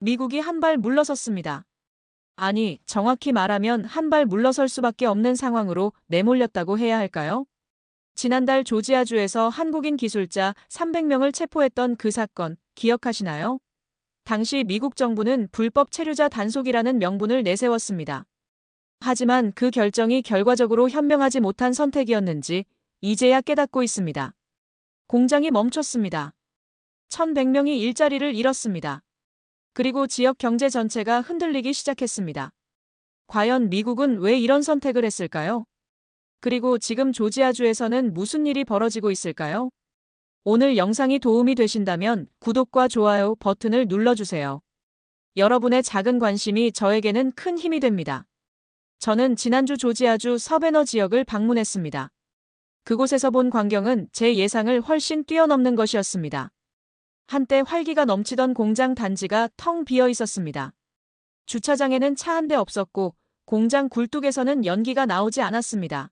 미국이 한 발 물러섰습니다. 아니, 정확히 말하면 한 발 물러설 수밖에 없는 상황으로 내몰렸다고 해야 할까요? 지난달 조지아주에서 한국인 기술자 300명을 체포했던 그 사건 기억하시나요? 당시 미국 정부는 불법 체류자 단속이라는 명분을 내세웠습니다. 하지만 그 결정이 결과적으로 현명하지 못한 선택이었는지 이제야 깨닫고 있습니다. 공장이 멈췄습니다. 1,100명이 일자리를 잃었습니다. 그리고 지역 경제 전체가 흔들리기 시작했습니다. 과연 미국은 왜 이런 선택을 했을까요? 그리고 지금 조지아주에서는 무슨 일이 벌어지고 있을까요? 오늘 영상이 도움이 되신다면 구독과 좋아요 버튼을 눌러주세요. 여러분의 작은 관심이 저에게는 큰 힘이 됩니다. 저는 지난주 조지아주 서베너 지역을 방문했습니다. 그곳에서 본 광경은 제 예상을 훨씬 뛰어넘는 것이었습니다. 한때 활기가 넘치던 공장 단지가 텅 비어 있었습니다. 주차장에는 차 한 대 없었고 공장 굴뚝에서는 연기가 나오지 않았습니다.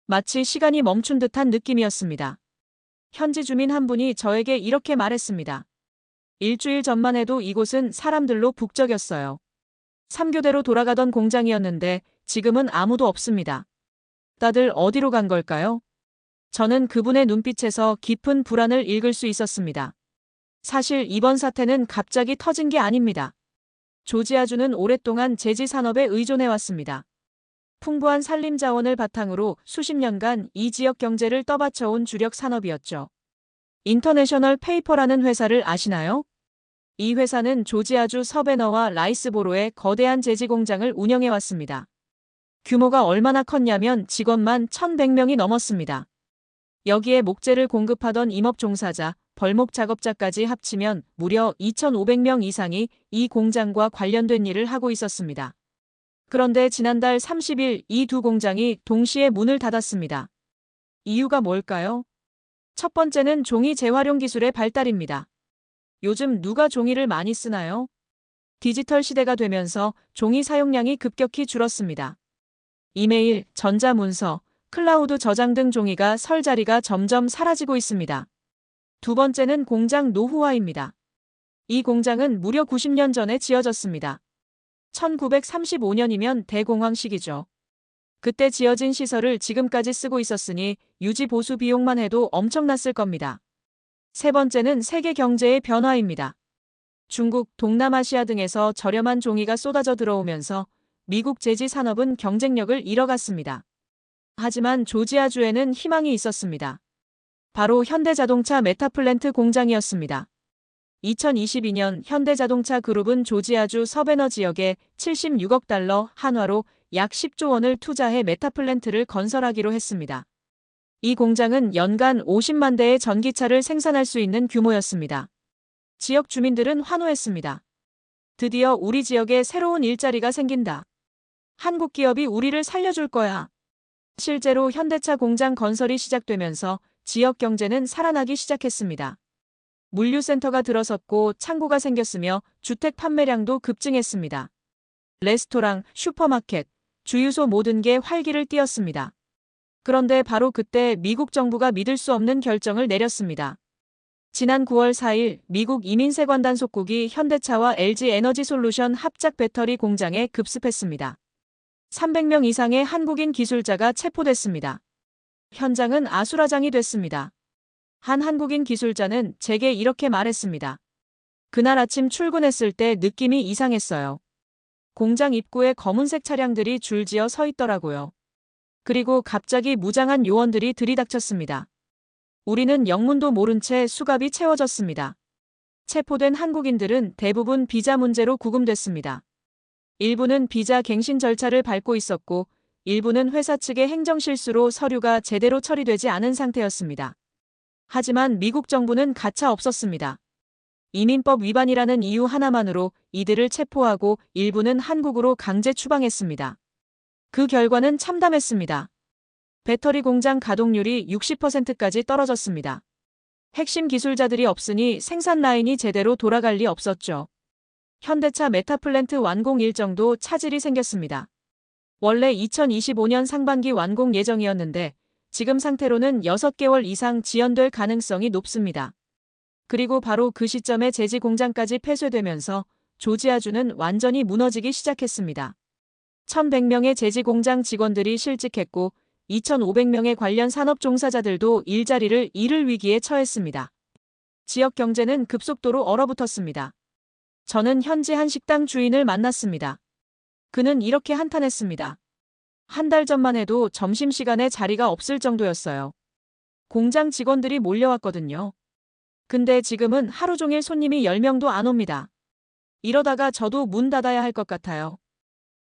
마치 시간이 멈춘 듯한 느낌이었습니다. 현지 주민 한 분이 저에게 이렇게 말했습니다. 일주일 전만 해도 이곳은 사람들로 북적였어요. 3교대로 돌아가던 공장이었는데 지금은 아무도 없습니다. 다들 어디로 간 걸까요? 저는 그분의 눈빛에서 깊은 불안을 읽을 수 있었습니다. 사실 이번 사태는 갑자기 터진 게 아닙니다. 조지아주는 오랫동안 제지 산업에 의존해왔습니다. 풍부한 산림 자원을 바탕으로 수십 년간 이 지역 경제를 떠받쳐온 주력 산업이었죠. 인터내셔널 페이퍼라는 회사를 아시나요? 이 회사는 조지아주 서베너와 라이스보로에 거대한 제지 공장을 운영해왔습니다. 규모가 얼마나 컸냐면 직원만 1,100명이 넘었습니다. 여기에 목재를 공급하던 임업 종사자, 벌목 작업자까지 합치면 무려 2,500명 이상이 이 공장과 관련된 일을 하고 있었습니다. 그런데 지난달 30일 이 두 공장이 동시에 문을 닫았습니다. 이유가 뭘까요? 첫 번째는 종이 재활용 기술의 발달입니다. 요즘 누가 종이를 많이 쓰나요? 디지털 시대가 되면서 종이 사용량이 급격히 줄었습니다. 이메일, 전자문서, 클라우드 저장 등 종이가 설 자리가 점점 사라지고 있습니다. 두 번째는 공장 노후화입니다. 이 공장은 무려 90년 전에 지어졌습니다. 1935년이면 대공황 시기죠. 그때 지어진 시설을 지금까지 쓰고 있었으니 유지 보수 비용만 해도 엄청났을 겁니다. 세 번째는 세계 경제의 변화입니다. 중국, 동남아시아 등에서 저렴한 종이가 쏟아져 들어오면서 미국 제지 산업은 경쟁력을 잃어갔습니다. 하지만 조지아주에는 희망이 있었습니다. 바로 현대자동차 메타플랜트 공장이었습니다. 2022년 현대자동차 그룹은 조지아주 서베너 지역에 76억 달러 한화로 약 10조 원을 투자해 메타플랜트를 건설하기로 했습니다. 이 공장은 연간 50만 대의 전기차를 생산할 수 있는 규모였습니다. 지역 주민들은 환호했습니다. 드디어 우리 지역에 새로운 일자리가 생긴다. 한국 기업이 우리를 살려줄 거야. 실제로 현대차 공장 건설이 시작되면서 지역 경제는 살아나기 시작했습니다. 물류센터가 들어섰고 창고가 생겼으며 주택 판매량도 급증했습니다. 레스토랑, 슈퍼마켓, 주유소 모든 게 활기를 띠었습니다. 그런데 바로 그때 미국 정부가 믿을 수 없는 결정을 내렸습니다. 지난 9월 4일 미국 이민세관단 속국이 현대차와 LG에너지솔루션 합작 배터리 공장에 급습했습니다. 300명 이상의 한국인 기술자가 체포됐습니다. 현장은 아수라장이 됐습니다. 한 한국인 기술자는 제게 이렇게 말했습니다. 그날 아침 출근했을 때 느낌이 이상했어요. 공장 입구에 검은색 차량들이 줄지어 서 있더라고요. 그리고 갑자기 무장한 요원들이 들이닥쳤습니다. 우리는 영문도 모른 채 수갑이 채워졌습니다. 체포된 한국인들은 대부분 비자 문제로 구금됐습니다. 일부는 비자 갱신 절차를 밟고 있었고 일부는 회사 측의 행정실수로 서류가 제대로 처리되지 않은 상태였습니다. 하지만 미국 정부는 가차 없었습니다. 이민법 위반이라는 이유 하나만으로 이들을 체포하고 일부는 한국으로 강제 추방했습니다. 그 결과는 참담했습니다. 배터리 공장 가동률이 60%까지 떨어졌습니다. 핵심 기술자들이 없으니 생산 라인이 제대로 돌아갈 리 없었죠. 현대차 메타플랜트 완공 일정도 차질이 생겼습니다. 원래 2025년 상반기 완공 예정이었는데 지금 상태로는 6개월 이상 지연될 가능성이 높습니다. 그리고 바로 그 시점에 제지 공장까지 폐쇄되면서 조지아주는 완전히 무너지기 시작했습니다. 1,100명의 제지 공장 직원들이 실직했고 2,500명의 관련 산업 종사자들도 일자리를 잃을 위기에 처했습니다. 지역 경제는 급속도로 얼어붙었습니다. 저는 현지 한 식당 주인을 만났습니다. 그는 이렇게 한탄했습니다. 한 달 전만 해도 점심시간에 자리가 없을 정도였어요. 공장 직원들이 몰려왔거든요. 근데 지금은 하루 종일 손님이 10명도 안 옵니다. 이러다가 저도 문 닫아야 할 것 같아요.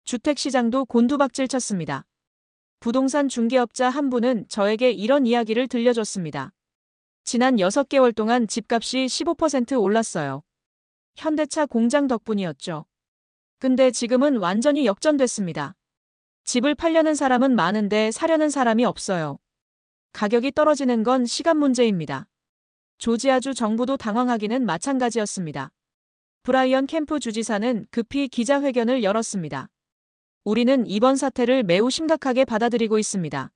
주택시장도 곤두박질 쳤습니다. 부동산 중개업자 한 분은 저에게 이런 이야기를 들려줬습니다. 지난 6개월 동안 집값이 15% 올랐어요. 현대차 공장 덕분이었죠. 근데 지금은 완전히 역전됐습니다. 집을 팔려는 사람은 많은데 사려는 사람이 없어요. 가격이 떨어지는 건 시간 문제입니다. 조지아주 정부도 당황하기는 마찬가지였습니다. 브라이언 캠프 주지사는 급히 기자회견을 열었습니다. 우리는 이번 사태를 매우 심각하게 받아들이고 있습니다.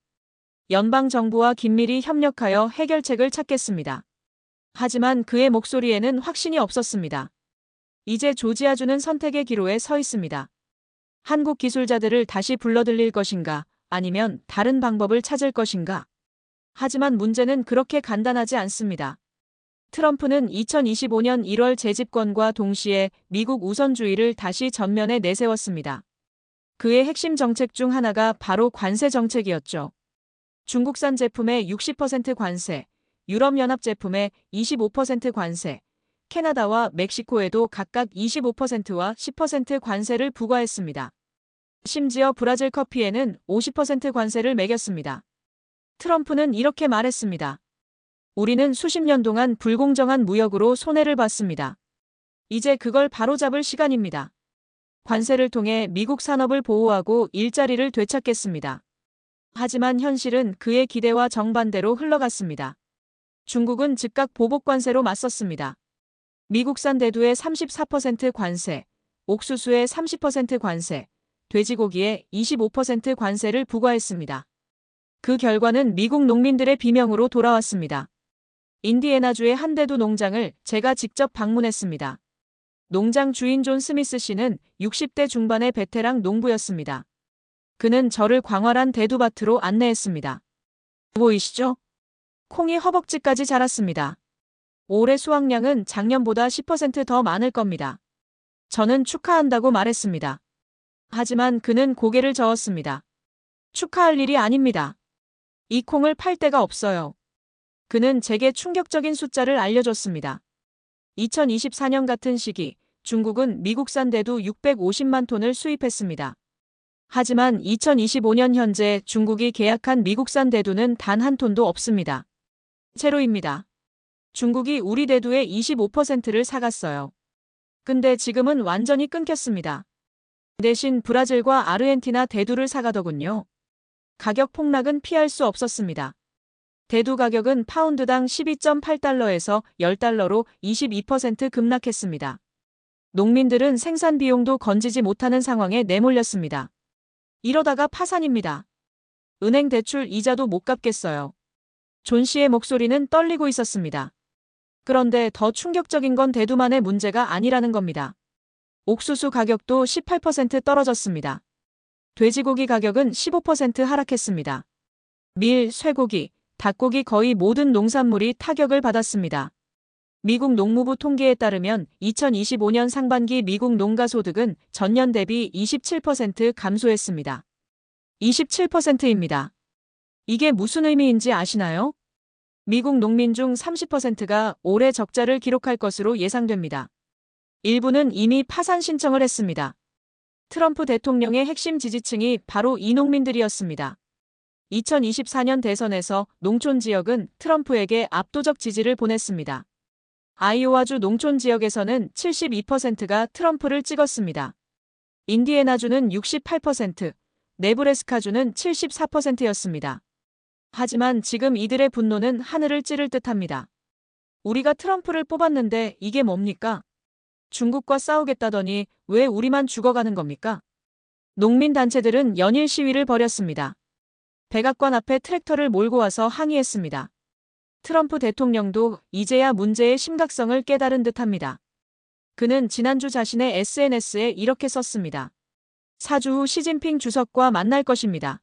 연방정부와 긴밀히 협력하여 해결책을 찾겠습니다. 하지만 그의 목소리에는 확신이 없었습니다. 이제 조지아주는 선택의 기로에 서 있습니다. 한국 기술자들을 다시 불러들일 것인가, 아니면 다른 방법을 찾을 것인가. 하지만 문제는 그렇게 간단하지 않습니다. 트럼프는 2025년 1월 재집권과 동시에 미국 우선주의를 다시 전면에 내세웠습니다. 그의 핵심 정책 중 하나가 바로 관세 정책이었죠. 중국산 제품에 60% 관세, 유럽연합 제품에 25% 관세, 캐나다와 멕시코에도 각각 25%와 10% 관세를 부과했습니다. 심지어 브라질 커피에는 50% 관세를 매겼습니다. 트럼프는 이렇게 말했습니다. 우리는 수십 년 동안 불공정한 무역으로 손해를 봤습니다. 이제 그걸 바로잡을 시간입니다. 관세를 통해 미국 산업을 보호하고 일자리를 되찾겠습니다. 하지만 현실은 그의 기대와 정반대로 흘러갔습니다. 중국은 즉각 보복 관세로 맞섰습니다. 미국산 대두에 34% 관세, 옥수수에 30% 관세, 돼지고기에 25% 관세를 부과했습니다. 그 결과는 미국 농민들의 비명으로 돌아왔습니다. 인디애나주의 한 대두 농장을 제가 직접 방문했습니다. 농장 주인 존 스미스 씨는 60대 중반의 베테랑 농부였습니다. 그는 저를 광활한 대두밭으로 안내했습니다. 보이시죠? 콩이 허벅지까지 자랐습니다. 올해 수확량은 작년보다 10% 더 많을 겁니다. 저는 축하한다고 말했습니다. 하지만 그는 고개를 저었습니다. 축하할 일이 아닙니다. 이 콩을 팔 데가 없어요. 그는 제게 충격적인 숫자를 알려줬습니다. 2024년 같은 시기, 중국은 미국산 대두 650만 톤을 수입했습니다. 하지만 2025년 현재 중국이 계약한 미국산 대두는 단 한 톤도 없습니다. 제로입니다. 중국이 우리 대두의 25%를 사갔어요. 근데 지금은 완전히 끊겼습니다. 대신 브라질과 아르헨티나 대두를 사가더군요. 가격 폭락은 피할 수 없었습니다. 대두 가격은 파운드당 12.8달러에서 10달러로 22% 급락했습니다. 농민들은 생산 비용도 건지지 못하는 상황에 내몰렸습니다. 이러다가 파산입니다. 은행 대출 이자도 못 갚겠어요. 존 씨의 목소리는 떨리고 있었습니다. 그런데 더 충격적인 건 대두만의 문제가 아니라는 겁니다. 옥수수 가격도 18% 떨어졌습니다. 돼지고기 가격은 15% 하락했습니다. 밀, 쇠고기, 닭고기 거의 모든 농산물이 타격을 받았습니다. 미국 농무부 통계에 따르면 2025년 상반기 미국 농가소득은 전년 대비 27% 감소했습니다. 27%입니다. 이게 무슨 의미인지 아시나요? 미국 농민 중 30%가 올해 적자를 기록할 것으로 예상됩니다. 일부는 이미 파산 신청을 했습니다. 트럼프 대통령의 핵심 지지층이 바로 이 농민들이었습니다. 2024년 대선에서 농촌 지역은 트럼프에게 압도적 지지를 보냈습니다. 아이오와주 농촌 지역에서는 72%가 트럼프를 찍었습니다. 인디애나주는 68%, 네브래스카주는 74%였습니다. 하지만 지금 이들의 분노는 하늘을 찌를 듯합니다. 우리가 트럼프를 뽑았는데 이게 뭡니까? 중국과 싸우겠다더니 왜 우리만 죽어가는 겁니까? 농민단체들은 연일 시위를 벌였습니다. 백악관 앞에 트랙터를 몰고 와서 항의했습니다. 트럼프 대통령도 이제야 문제의 심각성을 깨달은 듯합니다. 그는 지난주 자신의 SNS에 이렇게 썼습니다. 4주 후 시진핑 주석과 만날 것입니다.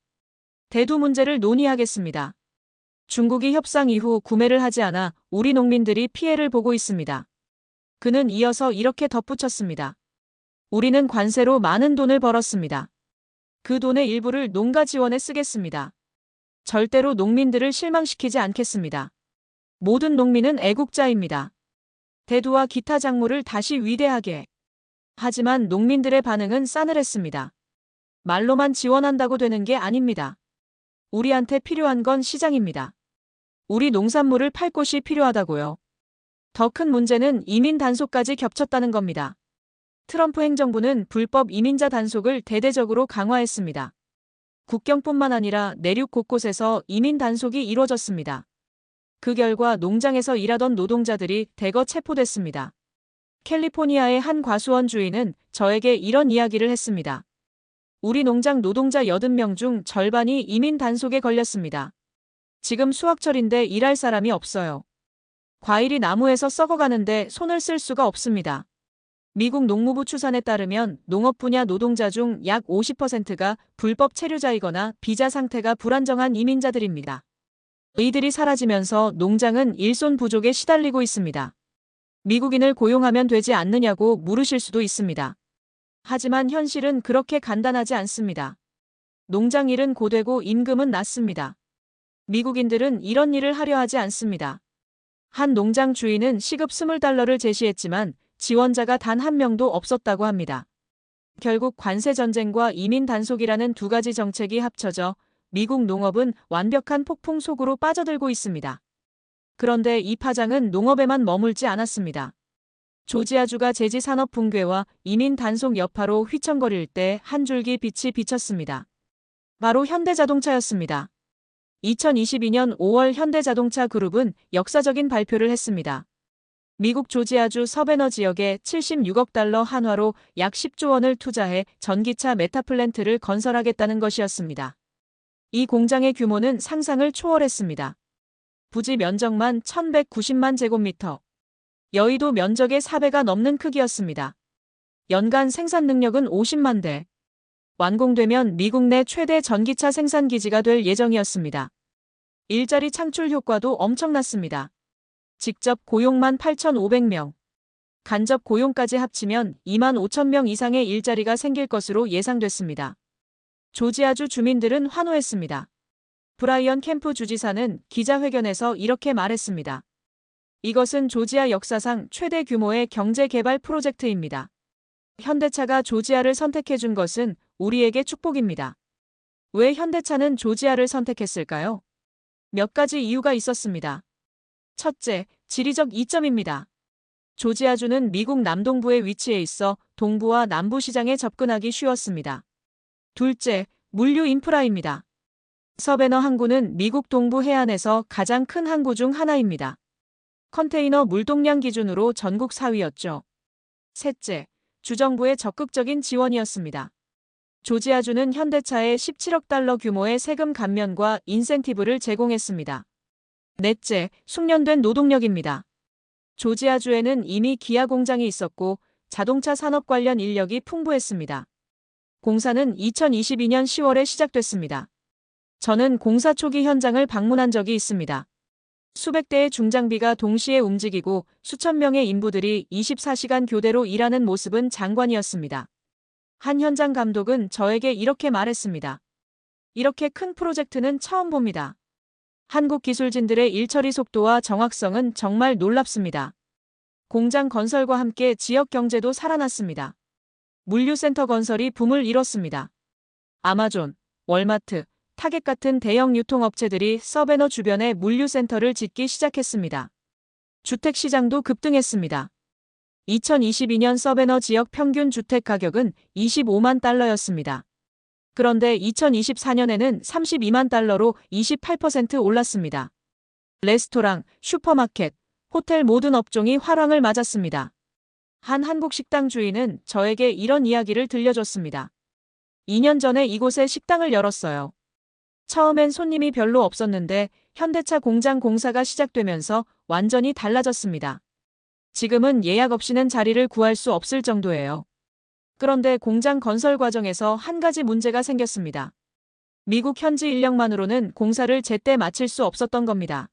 대두 문제를 논의하겠습니다. 중국이 협상 이후 구매를 하지 않아 우리 농민들이 피해를 보고 있습니다. 그는 이어서 이렇게 덧붙였습니다. 우리는 관세로 많은 돈을 벌었습니다. 그 돈의 일부를 농가 지원에 쓰겠습니다. 절대로 농민들을 실망시키지 않겠습니다. 모든 농민은 애국자입니다. 대두와 기타 작물을 다시 위대하게. 하지만 농민들의 반응은 싸늘했습니다. 말로만 지원한다고 되는 게 아닙니다. 우리한테 필요한 건 시장입니다. 우리 농산물을 팔 곳이 필요하다고요. 더 큰 문제는 이민 단속까지 겹쳤다는 겁니다. 트럼프 행정부는 불법 이민자 단속을 대대적으로 강화했습니다. 국경뿐만 아니라 내륙 곳곳에서 이민 단속이 이루어졌습니다. 그 결과 농장에서 일하던 노동자들이 대거 체포됐습니다. 캘리포니아의 한 과수원 주인은 저에게 이런 이야기를 했습니다. 우리 농장 노동자 80명 중 절반이 이민 단속에 걸렸습니다. 지금 수확철인데 일할 사람이 없어요. 과일이 나무에서 썩어가는데 손을 쓸 수가 없습니다. 미국 농무부 추산에 따르면 농업 분야 노동자 중 약 50%가 불법 체류자이거나 비자 상태가 불안정한 이민자들입니다. 이들이 사라지면서 농장은 일손 부족에 시달리고 있습니다. 미국인을 고용하면 되지 않느냐고 물으실 수도 있습니다. 하지만 현실은 그렇게 간단하지 않습니다. 농장 일은 고되고 임금은 낮습니다. 미국인들은 이런 일을 하려 하지 않습니다. 한 농장 주인은 시급 $20를 제시했지만 지원자가 단 한 명도 없었다고 합니다. 결국 관세 전쟁과 이민 단속이라는 두 가지 정책이 합쳐져 미국 농업은 완벽한 폭풍 속으로 빠져들고 있습니다. 그런데 이 파장은 농업에만 머물지 않았습니다. 조지아주가 제지 산업 붕괴와 이민 단속 여파로 휘청거릴 때 한 줄기 빛이 비쳤습니다. 바로 현대자동차였습니다. 2022년 5월 현대자동차 그룹은 역사적인 발표를 했습니다. 미국 조지아주 서베너 지역에 $76억 한화로 약 10조 원을 투자해 전기차 메타플랜트를 건설하겠다는 것이었습니다. 이 공장의 규모는 상상을 초월했습니다. 부지 면적만 1190만 제곱미터. 여의도 면적의 4배가 넘는 크기였습니다. 연간 생산 능력은 50만 대. 완공되면 미국 내 최대 전기차 생산 기지가 될 예정이었습니다. 일자리 창출 효과도 엄청났습니다. 직접 고용만 8,500명. 간접 고용까지 합치면 2만 5천 명 이상의 일자리가 생길 것으로 예상됐습니다. 조지아주 주민들은 환호했습니다. 브라이언 캠프 주지사는 기자회견에서 이렇게 말했습니다. 이것은 조지아 역사상 최대 규모의 경제개발 프로젝트입니다. 현대차가 조지아를 선택해준 것은 우리에게 축복입니다. 왜 현대차는 조지아를 선택했을까요? 몇 가지 이유가 있었습니다. 첫째, 지리적 이점입니다. 조지아주는 미국 남동부에 위치해 있어 동부와 남부 시장에 접근하기 쉬웠습니다. 둘째, 물류 인프라입니다. 서베너 항구는 미국 동부 해안에서 가장 큰 항구 중 하나입니다. 컨테이너 물동량 기준으로 전국 4위였죠. 셋째, 주정부의 적극적인 지원이었습니다. 조지아주는 현대차에 $17억 규모의 세금 감면과 인센티브를 제공했습니다. 넷째, 숙련된 노동력입니다. 조지아주에는 이미 기아 공장이 있었고 자동차 산업 관련 인력이 풍부했습니다. 공사는 2022년 10월에 시작됐습니다. 저는 공사 초기 현장을 방문한 적이 있습니다. 수백 대의 중장비가 동시에 움직이고 수천 명의 인부들이 24시간 교대로 일하는 모습은 장관이었습니다. 한 현장 감독은 저에게 이렇게 말했습니다. 이렇게 큰 프로젝트는 처음 봅니다. 한국 기술진들의 일처리 속도와 정확성은 정말 놀랍습니다. 공장 건설과 함께 지역 경제도 살아났습니다. 물류센터 건설이 붐을 이뤘습니다. 아마존, 월마트, 타겟 같은 대형 유통업체들이 서베너 주변에 물류센터를 짓기 시작했습니다. 주택시장도 급등했습니다. 2022년 서베너 지역 평균 주택 가격은 $25만 였습니다. 그런데 2024년에는 $32만 로 28% 올랐습니다. 레스토랑, 슈퍼마켓, 호텔 모든 업종이 화랑을 맞았습니다. 한 한국 식당 주인은 저에게 이런 이야기를 들려줬습니다. 2년 전에 이곳에 식당을 열었어요. 처음엔 손님이 별로 없었는데 현대차 공장 공사가 시작되면서 완전히 달라졌습니다. 지금은 예약 없이는 자리를 구할 수 없을 정도예요. 그런데 공장 건설 과정에서 한 가지 문제가 생겼습니다. 미국 현지 인력만으로는 공사를 제때 마칠 수 없었던 겁니다.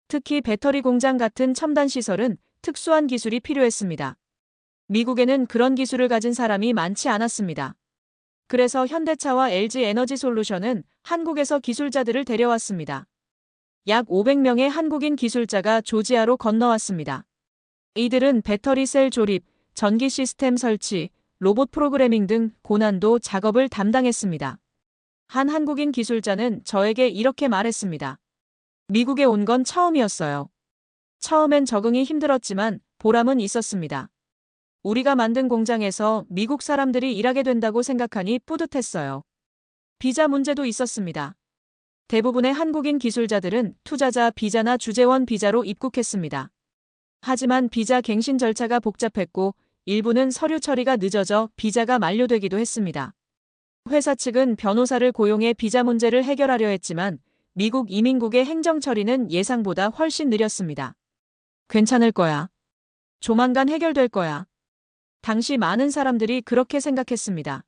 특히 배터리 공장 같은 첨단 시설은 특수한 기술이 필요했습니다. 미국에는 그런 기술을 가진 사람이 많지 않았습니다. 그래서 현대차와 LG 에너지 솔루션은 한국에서 기술자들을 데려왔습니다. 약 500명의 한국인 기술자가 조지아로 건너왔습니다. 이들은 배터리 셀 조립, 전기 시스템 설치, 로봇 프로그래밍 등 고난도 작업을 담당했습니다. 한 한국인 기술자는 저에게 이렇게 말했습니다. 미국에 온 건 처음이었어요. 처음엔 적응이 힘들었지만 보람은 있었습니다. 우리가 만든 공장에서 미국 사람들이 일하게 된다고 생각하니 뿌듯했어요. 비자 문제도 있었습니다. 대부분의 한국인 기술자들은 투자자 비자나 주재원 비자로 입국했습니다. 하지만 비자 갱신 절차가 복잡했고 일부는 서류 처리가 늦어져 비자가 만료되기도 했습니다. 회사 측은 변호사를 고용해 비자 문제를 해결하려 했지만 미국 이민국의 행정 처리는 예상보다 훨씬 느렸습니다. 괜찮을 거야. 조만간 해결될 거야. 당시 많은 사람들이 그렇게 생각했습니다.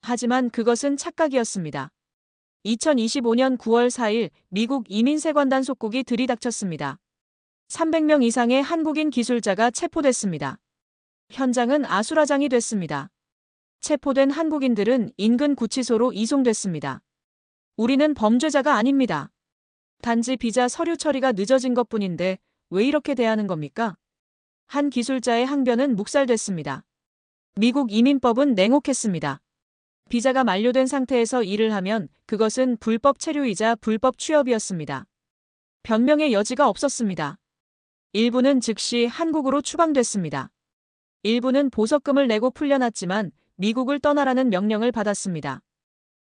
하지만 그것은 착각이었습니다. 2025년 9월 4일 미국 이민세관단 속국이 들이닥쳤습니다. 300명 이상의 한국인 기술자가 체포됐습니다. 현장은 아수라장이 됐습니다. 체포된 한국인들은 인근 구치소로 이송됐습니다. 우리는 범죄자가 아닙니다. 단지 비자 서류 처리가 늦어진 것뿐인데 왜 이렇게 대하는 겁니까? 한 기술자의 항변은 묵살됐습니다. 미국 이민법은 냉혹했습니다. 비자가 만료된 상태에서 일을 하면 그것은 불법 체류이자 불법 취업이었습니다. 변명의 여지가 없었습니다. 일부는 즉시 한국으로 추방됐습니다. 일부는 보석금을 내고 풀려났지만 미국을 떠나라는 명령을 받았습니다.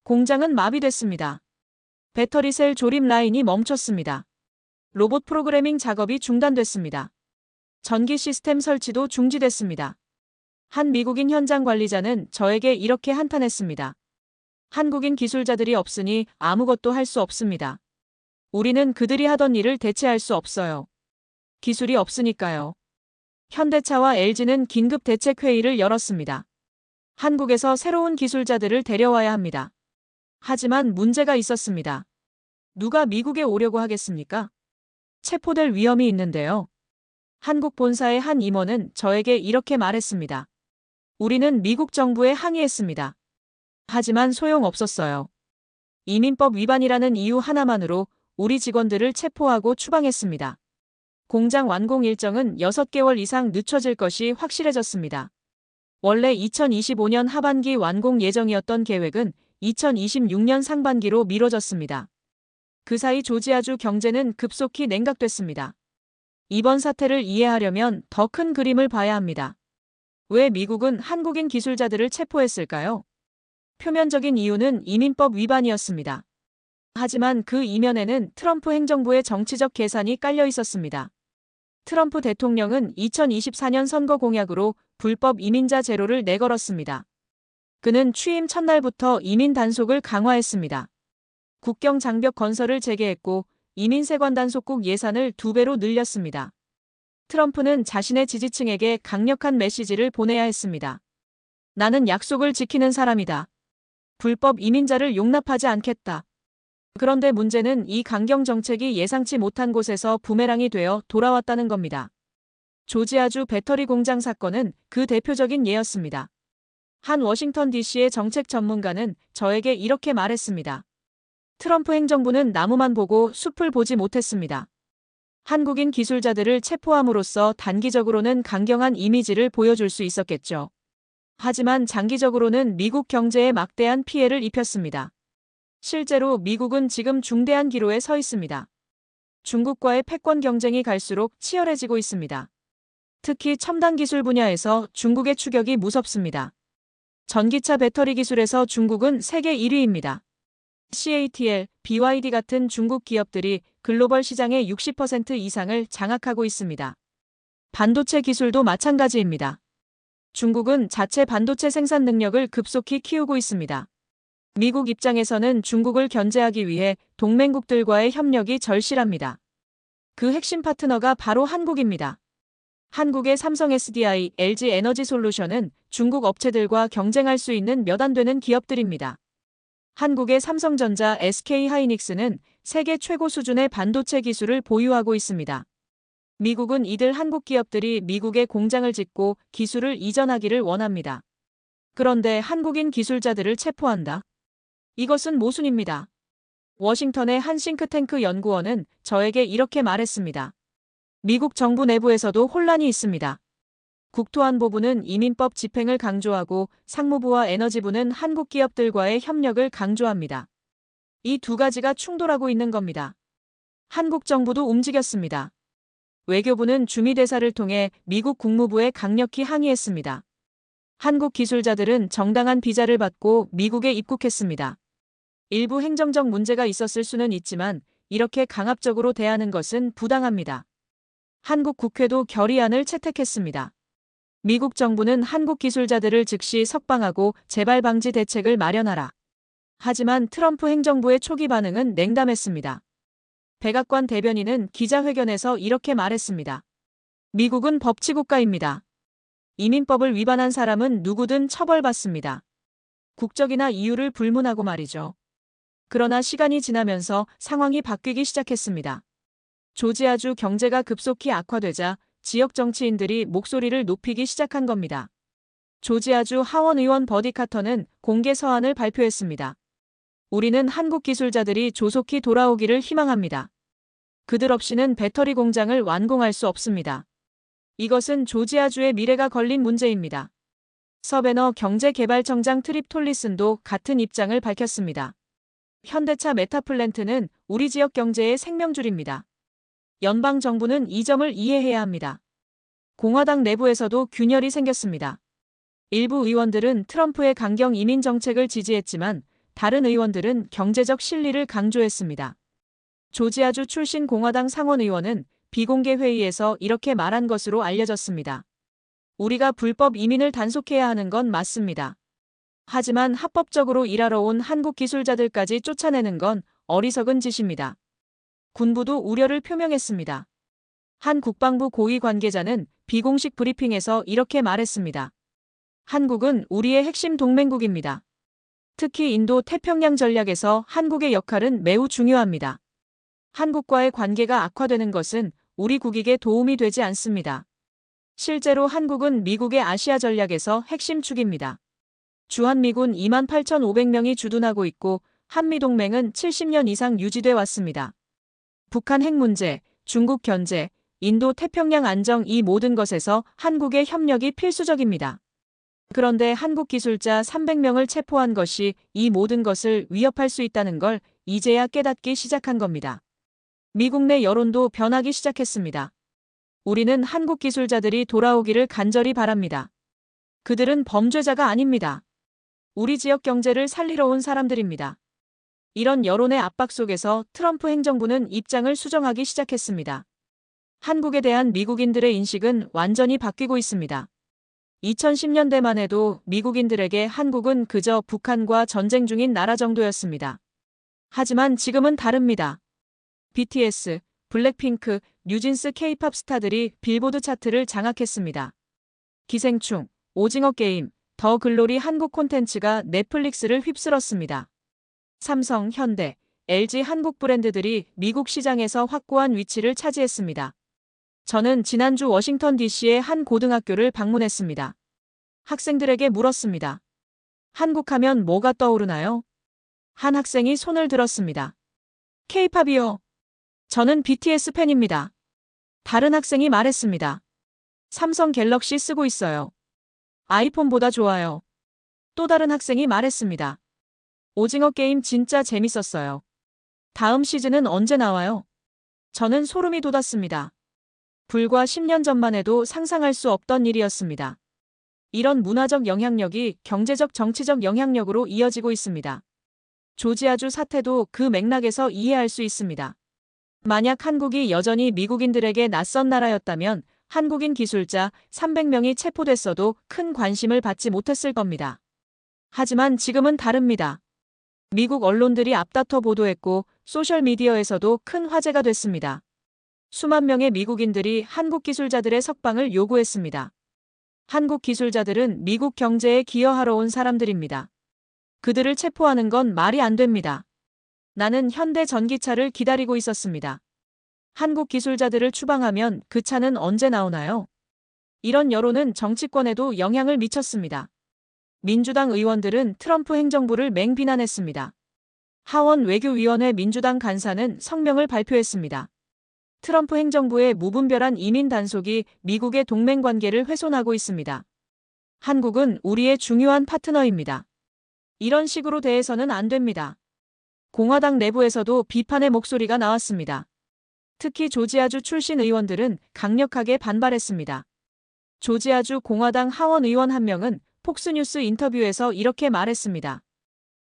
공장은 마비됐습니다. 배터리 셀 조립 라인이 멈췄습니다. 로봇 프로그래밍 작업이 중단됐습니다. 전기 시스템 설치도 중지됐습니다. 한 미국인 현장 관리자는 저에게 이렇게 한탄했습니다. 한국인 기술자들이 없으니 아무것도 할 수 없습니다. 우리는 그들이 하던 일을 대체할 수 없어요. 기술이 없으니까요. 현대차와 LG는 긴급 대책회의를 열었습니다. 한국에서 새로운 기술자들을 데려와야 합니다. 하지만 문제가 있었습니다. 누가 미국에 오려고 하겠습니까? 체포될 위험이 있는데요. 한국 본사의 한 임원은 저에게 이렇게 말했습니다. 우리는 미국 정부에 항의했습니다. 하지만 소용없었어요. 이민법 위반이라는 이유 하나만으로 우리 직원들을 체포하고 추방했습니다. 공장 완공 일정은 6개월 이상 늦춰질 것이 확실해졌습니다. 원래 2025년 하반기 완공 예정이었던 계획은 2026년 상반기로 미뤄졌습니다. 그 사이 조지아주 경제는 급속히 냉각됐습니다. 이번 사태를 이해하려면 더 큰 그림을 봐야 합니다. 왜 미국은 한국인 기술자들을 체포했을까요? 표면적인 이유는 이민법 위반이었습니다. 하지만 그 이면에는 트럼프 행정부의 정치적 계산이 깔려 있었습니다. 트럼프 대통령은 2024년 선거 공약으로 불법 이민자 제로를 내걸었습니다. 그는 취임 첫날부터 이민 단속을 강화했습니다. 국경 장벽 건설을 재개했고 이민세관단 속국 예산을 2배로 늘렸습니다. 트럼프는 자신의 지지층에게 강력한 메시지를 보내야 했습니다. 나는 약속을 지키는 사람이다. 불법 이민자를 용납하지 않겠다. 그런데 문제는 이 강경 정책이 예상치 못한 곳에서 부메랑이 되어 돌아왔다는 겁니다. 조지아주 배터리 공장 사건은 그 대표적인 예였습니다. 한 워싱턴 DC의 정책 전문가는 저에게 이렇게 말했습니다. 트럼프 행정부는 나무만 보고 숲을 보지 못했습니다. 한국인 기술자들을 체포함으로써 단기적으로는 강경한 이미지를 보여줄 수 있었겠죠. 하지만 장기적으로는 미국 경제에 막대한 피해를 입혔습니다. 실제로 미국은 지금 중대한 기로에 서 있습니다. 중국과의 패권 경쟁이 갈수록 치열해지고 있습니다. 특히 첨단 기술 분야에서 중국의 추격이 무섭습니다. 전기차 배터리 기술에서 중국은 세계 1위입니다. CATL, BYD 같은 중국 기업들이 글로벌 시장의 60% 이상을 장악하고 있습니다. 반도체 기술도 마찬가지입니다. 중국은 자체 반도체 생산 능력을 급속히 키우고 있습니다. 미국 입장에서는 중국을 견제하기 위해 동맹국들과의 협력이 절실합니다. 그 핵심 파트너가 바로 한국입니다. 한국의 삼성 SDI, LG 에너지솔루션은 중국 업체들과 경쟁할 수 있는 몇 안 되는 기업들입니다. 한국의 삼성전자, SK하이닉스는 세계 최고 수준의 반도체 기술을 보유하고 있습니다. 미국은 이들 한국 기업들이 미국에 공장을 짓고 기술을 이전하기를 원합니다. 그런데 한국인 기술자들을 체포한다. 이것은 모순입니다. 워싱턴의 한 싱크탱크 연구원은 저에게 이렇게 말했습니다. 미국 정부 내부에서도 혼란이 있습니다. 국토안보부는 이민법 집행을 강조하고 상무부와 에너지부는 한국 기업들과의 협력을 강조합니다. 이 두 가지가 충돌하고 있는 겁니다. 한국 정부도 움직였습니다. 외교부는 주미대사를 통해 미국 국무부에 강력히 항의했습니다. 한국 기술자들은 정당한 비자를 받고 미국에 입국했습니다. 일부 행정적 문제가 있었을 수는 있지만 이렇게 강압적으로 대하는 것은 부당합니다. 한국 국회도 결의안을 채택했습니다. 미국 정부는 한국 기술자들을 즉시 석방하고 재발 방지 대책을 마련하라. 하지만 트럼프 행정부의 초기 반응은 냉담했습니다. 백악관 대변인은 기자회견에서 이렇게 말했습니다. 미국은 법치국가입니다. 이민법을 위반한 사람은 누구든 처벌받습니다. 국적이나 이유를 불문하고 말이죠. 그러나 시간이 지나면서 상황이 바뀌기 시작했습니다. 조지아주 경제가 급속히 악화되자 지역 정치인들이 목소리를 높이기 시작한 겁니다. 조지아주 하원 의원 버디 카터는 공개 서한을 발표했습니다. 우리는 한국 기술자들이 조속히 돌아오기를 희망합니다. 그들 없이는 배터리 공장을 완공할 수 없습니다. 이것은 조지아주의 미래가 걸린 문제입니다. 서베너 경제개발청장 트립 톨리슨도 같은 입장을 밝혔습니다. 현대차 메타플랜트는 우리 지역 경제의 생명줄입니다. 연방정부는 이 점을 이해해야 합니다. 공화당 내부에서도 균열이 생겼습니다. 일부 의원들은 트럼프의 강경 이민 정책을 지지했지만 다른 의원들은 경제적 실리를 강조했습니다. 조지아주 출신 공화당 상원 의원은 비공개 회의에서 이렇게 말한 것으로 알려졌습니다. 우리가 불법 이민을 단속해야 하는 건 맞습니다. 하지만 합법적으로 일하러 온 한국 기술자들까지 쫓아내는 건 어리석은 짓입니다. 군부도 우려를 표명했습니다. 한 국방부 고위 관계자는 비공식 브리핑에서 이렇게 말했습니다. 한국은 우리의 핵심 동맹국입니다. 특히 인도 태평양 전략에서 한국의 역할은 매우 중요합니다. 한국과의 관계가 악화되는 것은 우리 국익에 도움이 되지 않습니다. 실제로 한국은 미국의 아시아 전략에서 핵심 축입니다. 주한미군 28,500명이 주둔하고 있고 한미동맹은 70년 이상 유지돼 왔습니다. 북한 핵 문제, 중국 견제, 인도 태평양 안정 이 모든 것에서 한국의 협력이 필수적입니다. 그런데 한국 기술자 300명을 체포한 것이 이 모든 것을 위협할 수 있다는 걸 이제야 깨닫기 시작한 겁니다. 미국 내 여론도 변하기 시작했습니다. 우리는 한국 기술자들이 돌아오기를 간절히 바랍니다. 그들은 범죄자가 아닙니다. 우리 지역 경제를 살리러 온 사람들입니다. 이런 여론의 압박 속에서 트럼프 행정부는 입장을 수정하기 시작했습니다. 한국에 대한 미국인들의 인식은 완전히 바뀌고 있습니다. 2010년대만 해도 미국인들에게 한국은 그저 북한과 전쟁 중인 나라 정도였습니다. 하지만 지금은 다릅니다. BTS, 블랙핑크, 뉴진스 K-팝 스타들이 빌보드 차트를 장악했습니다. 기생충, 오징어 게임, 더 글로리 한국 콘텐츠가 넷플릭스를 휩쓸었습니다. 삼성, 현대, LG 한국 브랜드들이 미국 시장에서 확고한 위치를 차지했습니다. 저는 지난주 워싱턴 DC의 한 고등학교를 방문했습니다. 학생들에게 물었습니다. 한국하면 뭐가 떠오르나요? 한 학생이 손을 들었습니다. K-팝이요. 저는 BTS 팬입니다. 다른 학생이 말했습니다. 삼성 갤럭시 쓰고 있어요. 아이폰보다 좋아요. 또 다른 학생이 말했습니다. 오징어 게임 진짜 재밌었어요. 다음 시즌은 언제 나와요? 저는 소름이 돋았습니다. 불과 10년 전만 해도 상상할 수 없던 일이었습니다. 이런 문화적 영향력이 경제적 정치적 영향력으로 이어지고 있습니다. 조지아주 사태도 그 맥락에서 이해할 수 있습니다. 만약 한국이 여전히 미국인들에게 낯선 나라였다면 한국인 기술자 300명이 체포됐어도 큰 관심을 받지 못했을 겁니다. 하지만 지금은 다릅니다. 미국 언론들이 앞다퉈 보도했고 소셜미디어에서도 큰 화제가 됐습니다. 수만 명의 미국인들이 한국 기술자들의 석방을 요구했습니다. 한국 기술자들은 미국 경제에 기여하러 온 사람들입니다. 그들을 체포하는 건 말이 안 됩니다. 나는 현대 전기차를 기다리고 있었습니다. 한국 기술자들을 추방하면 그 차는 언제 나오나요? 이런 여론은 정치권에도 영향을 미쳤습니다. 민주당 의원들은 트럼프 행정부를 맹비난했습니다. 하원 외교위원회 민주당 간사는 성명을 발표했습니다. 트럼프 행정부의 무분별한 이민 단속이 미국의 동맹 관계를 훼손하고 있습니다. 한국은 우리의 중요한 파트너입니다. 이런 식으로 대해서는 안 됩니다. 공화당 내부에서도 비판의 목소리가 나왔습니다. 특히 조지아주 출신 의원들은 강력하게 반발했습니다. 조지아주 공화당 하원 의원 한 명은 폭스뉴스 인터뷰에서 이렇게 말했습니다.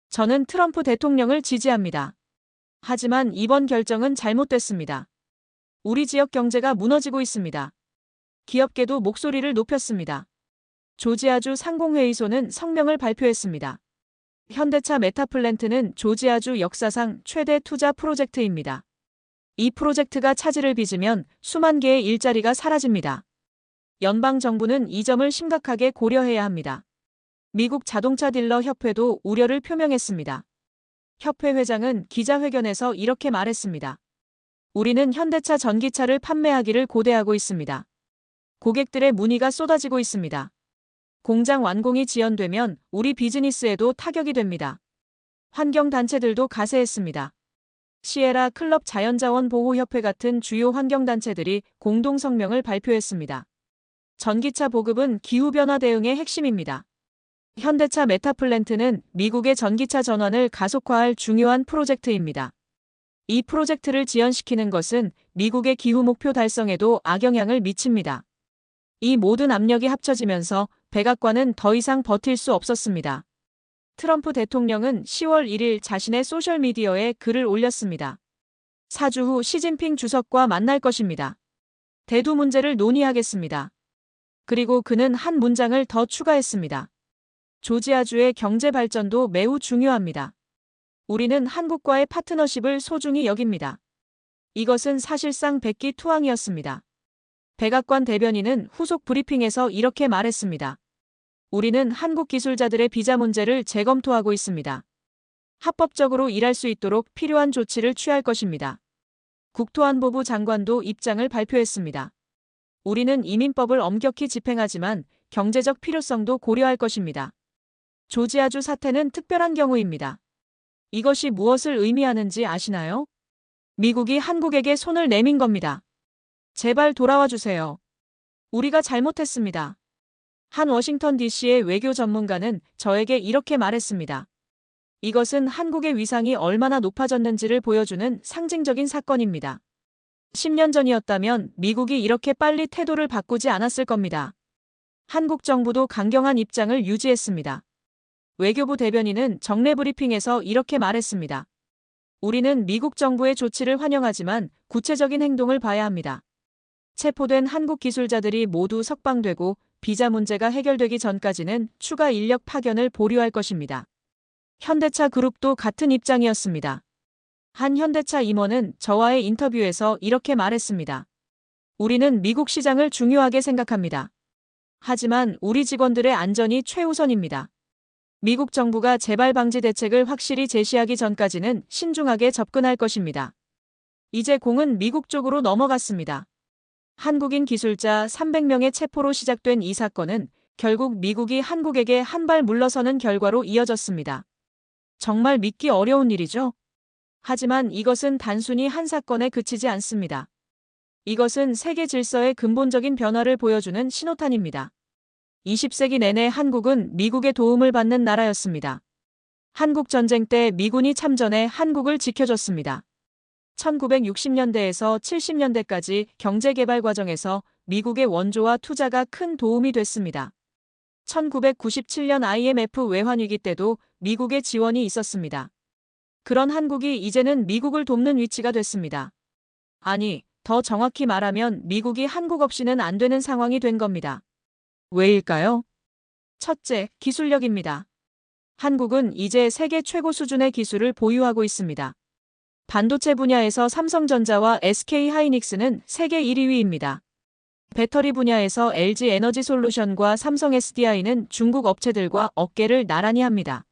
저는 트럼프 대통령을 지지합니다. 하지만 이번 결정은 잘못됐습니다. 우리 지역 경제가 무너지고 있습니다. 기업계도 목소리를 높였습니다. 조지아주 상공회의소는 성명을 발표했습니다. 현대차 메타플랜트는 조지아주 역사상 최대 투자 프로젝트입니다. 이 프로젝트가 차질을 빚으면 수만 개의 일자리가 사라집니다. 연방정부는 이 점을 심각하게 고려해야 합니다. 미국 자동차 딜러 협회도 우려를 표명했습니다. 협회 회장은 기자회견에서 이렇게 말했습니다. 우리는 현대차 전기차를 판매하기를 고대하고 있습니다. 고객들의 문의가 쏟아지고 있습니다. 공장 완공이 지연되면 우리 비즈니스에도 타격이 됩니다. 환경단체들도 가세했습니다. 시에라 클럽 자연자원 보호협회 같은 주요 환경단체들이 공동 성명을 발표했습니다. 전기차 보급은 기후변화 대응의 핵심입니다. 현대차 메타플랜트는 미국의 전기차 전환을 가속화할 중요한 프로젝트입니다. 이 프로젝트를 지연시키는 것은 미국의 기후 목표 달성에도 악영향을 미칩니다. 이 모든 압력이 합쳐지면서 백악관은 더 이상 버틸 수 없었습니다. 트럼프 대통령은 10월 1일 자신의 소셜미디어에 글을 올렸습니다. 4주 후 시진핑 주석과 만날 것입니다. 대두 문제를 논의하겠습니다. 그리고 그는 한 문장을 더 추가했습니다. 조지아주의 경제 발전도 매우 중요합니다. 우리는 한국과의 파트너십을 소중히 여깁니다. 이것은 사실상 백기투항이었습니다. 백악관 대변인은 후속 브리핑에서 이렇게 말했습니다. 우리는 한국 기술자들의 비자 문제를 재검토하고 있습니다. 합법적으로 일할 수 있도록 필요한 조치를 취할 것입니다. 국토안보부 장관도 입장을 발표했습니다. 우리는 이민법을 엄격히 집행하지만 경제적 필요성도 고려할 것입니다. 조지아주 사태는 특별한 경우입니다. 이것이 무엇을 의미하는지 아시나요? 미국이 한국에게 손을 내민 겁니다. 제발 돌아와 주세요. 우리가 잘못했습니다. 한 워싱턴 DC의 외교 전문가는 저에게 이렇게 말했습니다. 이것은 한국의 위상이 얼마나 높아졌는지를 보여주는 상징적인 사건입니다. 10년 전이었다면 미국이 이렇게 빨리 태도를 바꾸지 않았을 겁니다. 한국 정부도 강경한 입장을 유지했습니다. 외교부 대변인은 정례 브리핑에서 이렇게 말했습니다. 우리는 미국 정부의 조치를 환영하지만 구체적인 행동을 봐야 합니다. 체포된 한국 기술자들이 모두 석방되고 비자 문제가 해결되기 전까지는 추가 인력 파견을 보류할 것입니다. 현대차 그룹도 같은 입장이었습니다. 한 현대차 임원은 저와의 인터뷰에서 이렇게 말했습니다. 우리는 미국 시장을 중요하게 생각합니다. 하지만 우리 직원들의 안전이 최우선입니다. 미국 정부가 재발 방지 대책을 확실히 제시하기 전까지는 신중하게 접근할 것입니다. 이제 공은 미국 쪽으로 넘어갔습니다. 한국인 기술자 300명의 체포로 시작된 이 사건은 결국 미국이 한국에게 한 발 물러서는 결과로 이어졌습니다. 정말 믿기 어려운 일이죠? 하지만 이것은 단순히 한 사건에 그치지 않습니다. 이것은 세계 질서의 근본적인 변화를 보여주는 신호탄입니다. 20세기 내내 한국은 미국의 도움을 받는 나라였습니다. 한국 전쟁 때 미군이 참전해 한국을 지켜줬습니다. 1960년대에서 70년대까지 경제개발 과정에서 미국의 원조와 투자가 큰 도움이 됐습니다. 1997년 IMF 외환위기 때도 미국의 지원이 있었습니다. 그런 한국이 이제는 미국을 돕는 위치가 됐습니다. 아니, 더 정확히 말하면 미국이 한국 없이는 안 되는 상황이 된 겁니다. 왜일까요? 첫째, 기술력입니다. 한국은 이제 세계 최고 수준의 기술을 보유하고 있습니다. 반도체 분야에서 삼성전자와 SK하이닉스는 세계 1위입니다. 배터리 분야에서 LG 에너지솔루션과 삼성 SDI는 중국 업체들과 어깨를 나란히 합니다.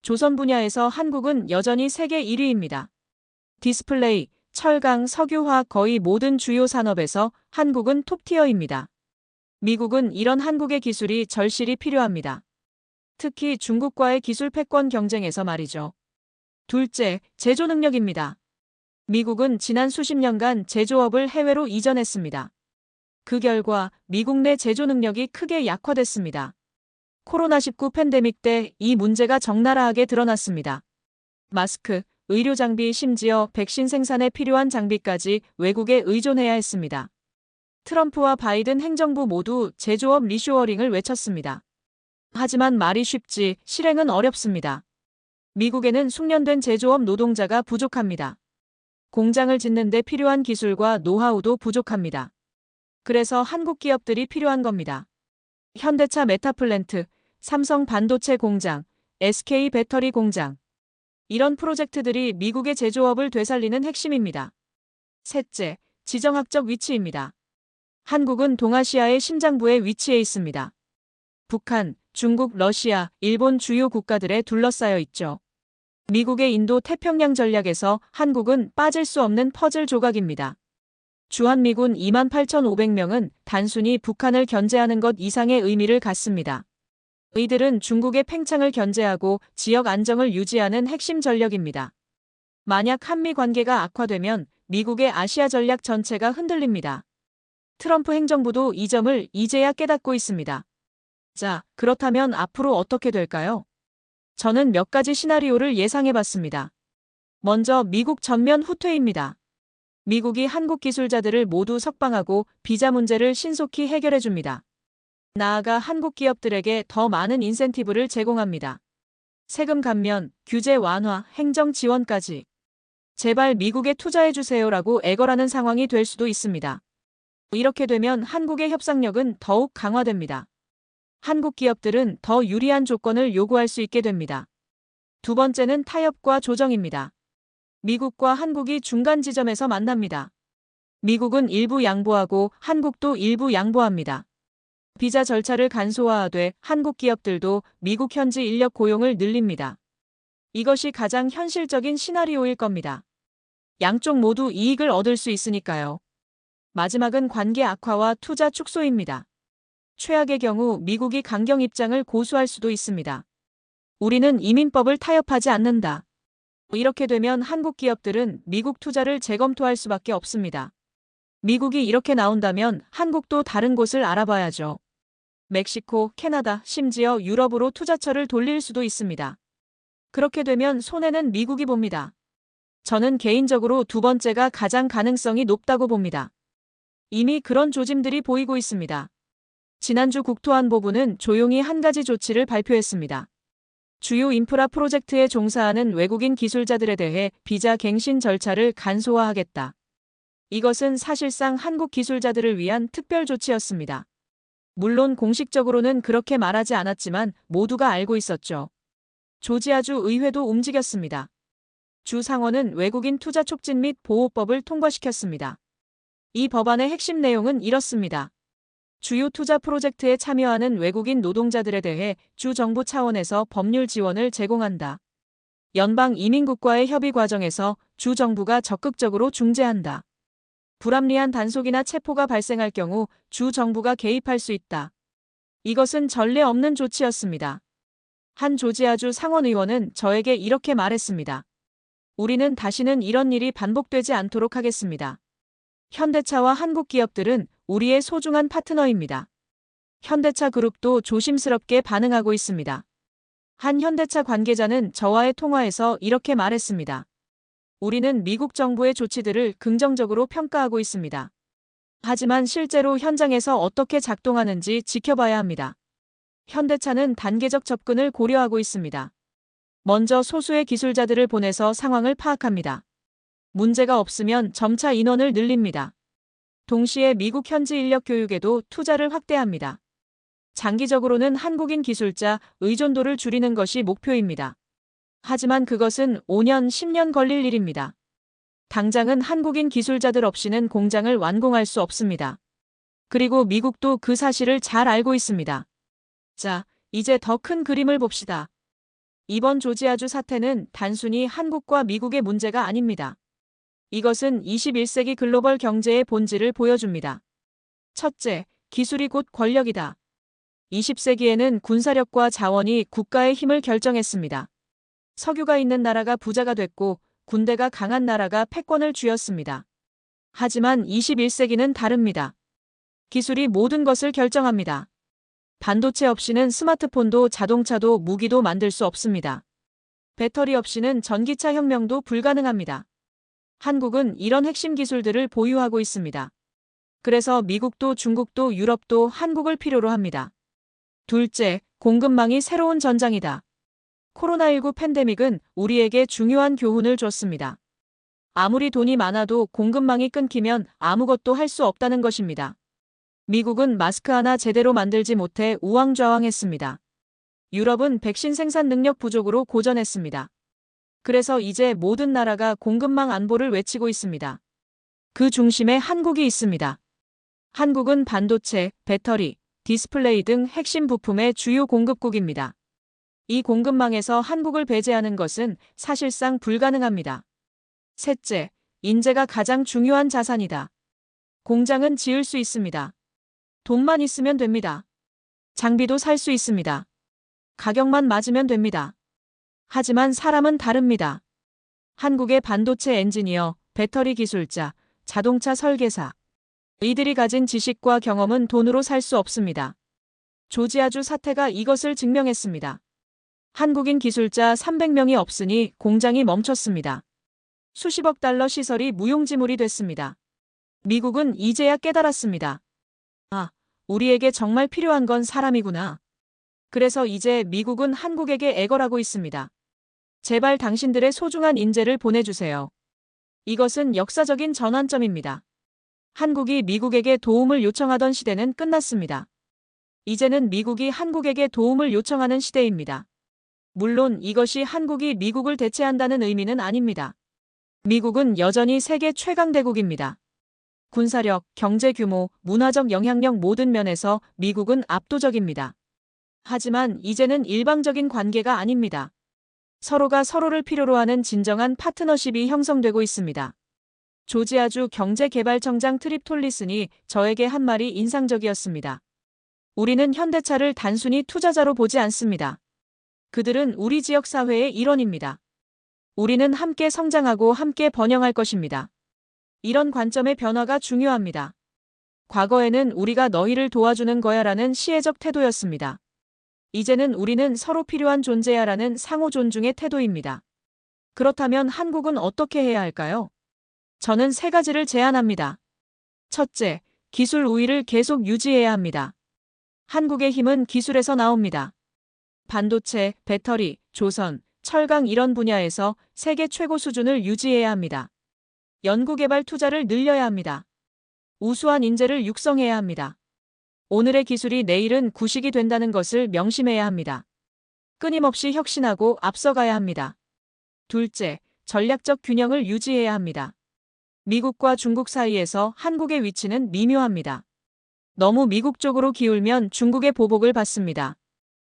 조선 분야에서 한국은 여전히 세계 1위입니다. 디스플레이, 철강, 석유화학 거의 모든 주요 산업에서 한국은 톱티어입니다. 미국은 이런 한국의 기술이 절실히 필요합니다. 특히 중국과의 기술 패권 경쟁에서 말이죠. 둘째, 제조 능력입니다. 미국은 지난 수십 년간 제조업을 해외로 이전했습니다. 그 결과 미국 내 제조 능력이 크게 약화됐습니다. 코로나19 팬데믹 때 이 문제가 적나라하게 드러났습니다. 마스크, 의료 장비 심지어 백신 생산에 필요한 장비까지 외국에 의존해야 했습니다. 트럼프와 바이든 행정부 모두 제조업 리쇼어링을 외쳤습니다. 하지만 말이 쉽지 실행은 어렵습니다. 미국에는 숙련된 제조업 노동자가 부족합니다. 공장을 짓는 데 필요한 기술과 노하우도 부족합니다. 그래서 한국 기업들이 필요한 겁니다. 현대차 메타플랜트, 삼성 반도체 공장, SK 배터리 공장. 이런 프로젝트들이 미국의 제조업을 되살리는 핵심입니다. 셋째, 지정학적 위치입니다. 한국은 동아시아의 심장부에 위치해 있습니다. 북한, 중국, 러시아, 일본 주요 국가들에 둘러싸여 있죠. 미국의 인도 태평양 전략에서 한국은 빠질 수 없는 퍼즐 조각입니다. 주한미군 28,500명은 단순히 북한을 견제하는 것 이상의 의미를 갖습니다. 이들은 중국의 팽창을 견제하고 지역 안정을 유지하는 핵심 전력입니다. 만약 한미 관계가 악화되면 미국의 아시아 전략 전체가 흔들립니다. 트럼프 행정부도 이 점을 이제야 깨닫고 있습니다. 자, 그렇다면 앞으로 어떻게 될까요? 저는 몇 가지 시나리오를 예상해봤습니다. 먼저 미국 전면 후퇴입니다. 미국이 한국 기술자들을 모두 석방하고 비자 문제를 신속히 해결해줍니다. 나아가 한국 기업들에게 더 많은 인센티브를 제공합니다. 세금 감면, 규제 완화, 행정 지원까지. 제발 미국에 투자해주세요라고 애걸하는 상황이 될 수도 있습니다. 이렇게 되면 한국의 협상력은 더욱 강화됩니다. 한국 기업들은 더 유리한 조건을 요구할 수 있게 됩니다. 두 번째는 타협과 조정입니다. 미국과 한국이 중간 지점에서 만납니다. 미국은 일부 양보하고 한국도 일부 양보합니다. 비자 절차를 간소화하되 한국 기업들도 미국 현지 인력 고용을 늘립니다. 이것이 가장 현실적인 시나리오일 겁니다. 양쪽 모두 이익을 얻을 수 있으니까요. 마지막은 관계 악화와 투자 축소입니다. 최악의 경우 미국이 강경 입장을 고수할 수도 있습니다. 우리는 이민법을 타협하지 않는다. 이렇게 되면 한국 기업들은 미국 투자를 재검토할 수밖에 없습니다. 미국이 이렇게 나온다면 한국도 다른 곳을 알아봐야죠. 멕시코, 캐나다, 심지어 유럽으로 투자처를 돌릴 수도 있습니다. 그렇게 되면 손해는 미국이 봅니다. 저는 개인적으로 두 번째가 가장 가능성이 높다고 봅니다. 이미 그런 조짐들이 보이고 있습니다. 지난주 국토안보부는 조용히 한 가지 조치를 발표했습니다. 주요 인프라 프로젝트에 종사하는 외국인 기술자들에 대해 비자 갱신 절차를 간소화하겠다. 이것은 사실상 한국 기술자들을 위한 특별 조치였습니다. 물론 공식적으로는 그렇게 말하지 않았지만 모두가 알고 있었죠. 조지아주 의회도 움직였습니다. 주 상원은 외국인 투자 촉진 및 보호법을 통과시켰습니다. 이 법안의 핵심 내용은 이렇습니다. 주요 투자 프로젝트에 참여하는 외국인 노동자들에 대해 주 정부 차원에서 법률 지원을 제공한다. 연방 이민국과의 협의 과정에서 주 정부가 적극적으로 중재한다. 불합리한 단속이나 체포가 발생할 경우 주 정부가 개입할 수 있다. 이것은 전례 없는 조치였습니다. 한 조지아주 상원 의원은 저에게 이렇게 말했습니다. 우리는 다시는 이런 일이 반복되지 않도록 하겠습니다. 현대차와 한국 기업들은 우리의 소중한 파트너입니다. 현대차 그룹도 조심스럽게 반응하고 있습니다. 한 현대차 관계자는 저와의 통화에서 이렇게 말했습니다. 우리는 미국 정부의 조치들을 긍정적으로 평가하고 있습니다. 하지만 실제로 현장에서 어떻게 작동하는지 지켜봐야 합니다. 현대차는 단계적 접근을 고려하고 있습니다. 먼저 소수의 기술자들을 보내서 상황을 파악합니다. 문제가 없으면 점차 인원을 늘립니다. 동시에 미국 현지 인력 교육에도 투자를 확대합니다. 장기적으로는 한국인 기술자 의존도를 줄이는 것이 목표입니다. 하지만 그것은 5년, 10년 걸릴 일입니다. 당장은 한국인 기술자들 없이는 공장을 완공할 수 없습니다. 그리고 미국도 그 사실을 잘 알고 있습니다. 자, 이제 더 큰 그림을 봅시다. 이번 조지아주 사태는 단순히 한국과 미국의 문제가 아닙니다. 이것은 21세기 글로벌 경제의 본질을 보여줍니다. 첫째, 기술이 곧 권력이다. 20세기에는 군사력과 자원이 국가의 힘을 결정했습니다. 석유가 있는 나라가 부자가 됐고 군대가 강한 나라가 패권을 쥐었습니다. 하지만 21세기는 다릅니다. 기술이 모든 것을 결정합니다. 반도체 없이는 스마트폰도 자동차도 무기도 만들 수 없습니다. 배터리 없이는 전기차 혁명도 불가능합니다. 한국은 이런 핵심 기술들을 보유하고 있습니다. 그래서 미국도 중국도 유럽도 한국을 필요로 합니다. 둘째, 공급망이 새로운 전장이다. 코로나19 팬데믹은 우리에게 중요한 교훈을 줬습니다. 아무리 돈이 많아도 공급망이 끊기면 아무것도 할 수 없다는 것입니다. 미국은 마스크 하나 제대로 만들지 못해 우왕좌왕했습니다. 유럽은 백신 생산 능력 부족으로 고전했습니다. 그래서 이제 모든 나라가 공급망 안보를 외치고 있습니다. 그 중심에 한국이 있습니다. 한국은 반도체, 배터리, 디스플레이 등 핵심 부품의 주요 공급국입니다. 이 공급망에서 한국을 배제하는 것은 사실상 불가능합니다. 셋째, 인재가 가장 중요한 자산이다. 공장은 지을 수 있습니다. 돈만 있으면 됩니다. 장비도 살 수 있습니다. 가격만 맞으면 됩니다. 하지만 사람은 다릅니다. 한국의 반도체 엔지니어, 배터리 기술자, 자동차 설계사. 이들이 가진 지식과 경험은 돈으로 살 수 없습니다. 조지아주 사태가 이것을 증명했습니다. 한국인 기술자 300명이 없으니 공장이 멈췄습니다. 수십억 달러 시설이 무용지물이 됐습니다. 미국은 이제야 깨달았습니다. 아, 우리에게 정말 필요한 건 사람이구나. 그래서 이제 미국은 한국에게 애걸하고 있습니다. 제발 당신들의 소중한 인재를 보내주세요. 이것은 역사적인 전환점입니다. 한국이 미국에게 도움을 요청하던 시대는 끝났습니다. 이제는 미국이 한국에게 도움을 요청하는 시대입니다. 물론 이것이 한국이 미국을 대체한다는 의미는 아닙니다. 미국은 여전히 세계 최강대국입니다. 군사력, 경제 규모, 문화적 영향력 모든 면에서 미국은 압도적입니다. 하지만 이제는 일방적인 관계가 아닙니다. 서로가 서로를 필요로 하는 진정한 파트너십이 형성되고 있습니다. 조지아주 경제개발청장 트립 톨리슨이 저에게 한 말이 인상적이었습니다. 우리는 현대차를 단순히 투자자로 보지 않습니다. 그들은 우리 지역 사회의 일원입니다. 우리는 함께 성장하고 함께 번영할 것입니다. 이런 관점의 변화가 중요합니다. 과거에는 우리가 너희를 도와주는 거야라는 시혜적 태도였습니다. 이제는 우리는 서로 필요한 존재야라는 상호 존중의 태도입니다. 그렇다면 한국은 어떻게 해야 할까요? 저는 세 가지를 제안합니다. 첫째, 기술 우위를 계속 유지해야 합니다. 한국의 힘은 기술에서 나옵니다. 반도체, 배터리, 조선, 철강 이런 분야에서 세계 최고 수준을 유지해야 합니다. 연구개발 투자를 늘려야 합니다. 우수한 인재를 육성해야 합니다. 오늘의 기술이 내일은 구식이 된다는 것을 명심해야 합니다. 끊임없이 혁신하고 앞서가야 합니다. 둘째, 전략적 균형을 유지해야 합니다. 미국과 중국 사이에서 한국의 위치는 미묘합니다. 너무 미국 쪽으로 기울면 중국의 보복을 받습니다.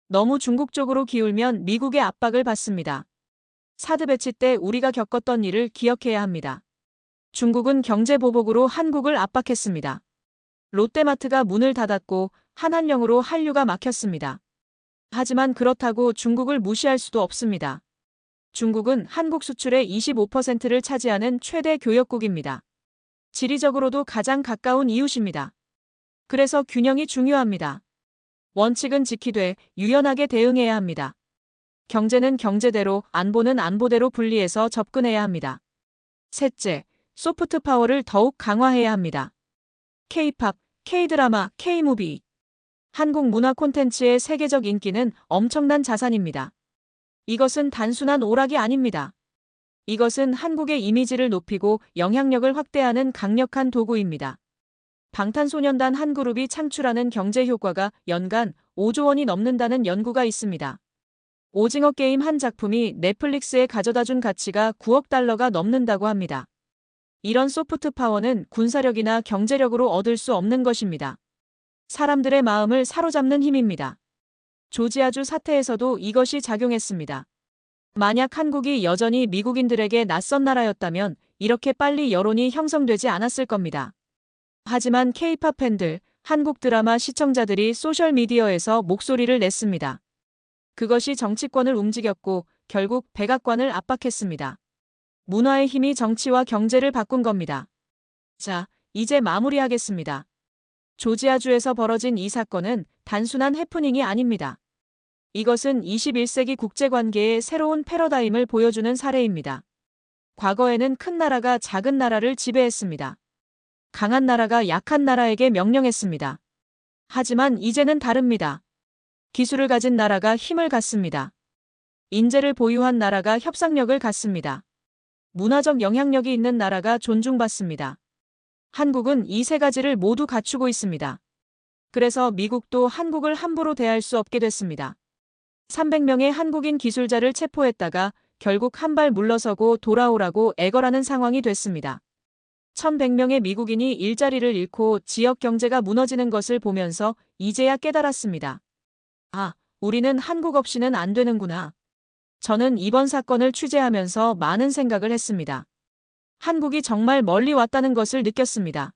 너무 중국 쪽으로 기울면 미국의 압박을 받습니다. 사드 배치 때 우리가 겪었던 일을 기억해야 합니다. 중국은 경제 보복으로 한국을 압박했습니다. 롯데마트가 문을 닫았고 한한령으로 한류가 막혔습니다. 하지만 그렇다고 중국을 무시할 수도 없습니다. 중국은 한국 수출의 25%를 차지하는 최대 교역국입니다. 지리적으로도 가장 가까운 이웃입니다. 그래서 균형이 중요합니다. 원칙은 지키되 유연하게 대응해야 합니다. 경제는 경제대로, 안보는 안보대로 분리해서 접근해야 합니다. 셋째, 소프트 파워를 더욱 강화해야 합니다. K-팝, K-드라마, K-무비. 한국 문화 콘텐츠의 세계적 인기는 엄청난 자산입니다. 이것은 단순한 오락이 아닙니다. 이것은 한국의 이미지를 높이고 영향력을 확대하는 강력한 도구입니다. 방탄소년단 한 그룹이 창출하는 경제 효과가 연간 5조 원이 넘는다는 연구가 있습니다. 오징어 게임 한 작품이 넷플릭스에 가져다준 가치가 9억 달러가 넘는다고 합니다. 이런 소프트 파워는 군사력이나 경제력으로 얻을 수 없는 것입니다. 사람들의 마음을 사로잡는 힘입니다. 조지아주 사태에서도 이것이 작용했습니다. 만약 한국이 여전히 미국인들에게 낯선 나라였다면 이렇게 빨리 여론이 형성되지 않았을 겁니다. 하지만 K-팝 팬들, 한국 드라마 시청자들이 소셜미디어에서 목소리를 냈습니다. 그것이 정치권을 움직였고 결국 백악관을 압박했습니다. 문화의 힘이 정치와 경제를 바꾼 겁니다. 자, 이제 마무리하겠습니다. 조지아주에서 벌어진 이 사건은 단순한 해프닝이 아닙니다. 이것은 21세기 국제관계의 새로운 패러다임을 보여주는 사례입니다. 과거에는 큰 나라가 작은 나라를 지배했습니다. 강한 나라가 약한 나라에게 명령했습니다. 하지만 이제는 다릅니다. 기술을 가진 나라가 힘을 갖습니다. 인재를 보유한 나라가 협상력을 갖습니다. 문화적 영향력이 있는 나라가 존중받습니다. 한국은 이 세 가지를 모두 갖추고 있습니다. 그래서 미국도 한국을 함부로 대할 수 없게 됐습니다. 300명의 한국인 기술자를 체포했다가 결국 한 발 물러서고 돌아오라고 애걸하는 상황이 됐습니다. 1100명의 미국인이 일자리를 잃고 지역 경제가 무너지는 것을 보면서 이제야 깨달았습니다. 아, 우리는 한국 없이는 안 되는구나. 저는 이번 사건을 취재하면서 많은 생각을 했습니다. 한국이 정말 멀리 왔다는 것을 느꼈습니다.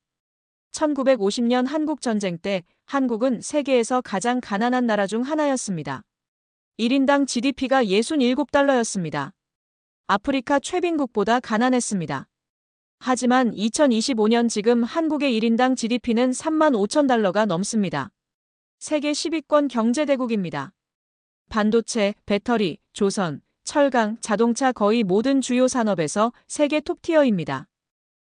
1950년 한국전쟁 때 한국은 세계에서 가장 가난한 나라 중 하나였습니다. 1인당 GDP가 67달러였습니다. 아프리카 최빈국보다 가난했습니다. 하지만 2025년 지금 한국의 1인당 GDP는 35,000달러가 넘습니다. 세계 10위권 경제대국입니다. 반도체, 배터리, 조선, 철강, 자동차 거의 모든 주요 산업에서 세계 톱티어입니다.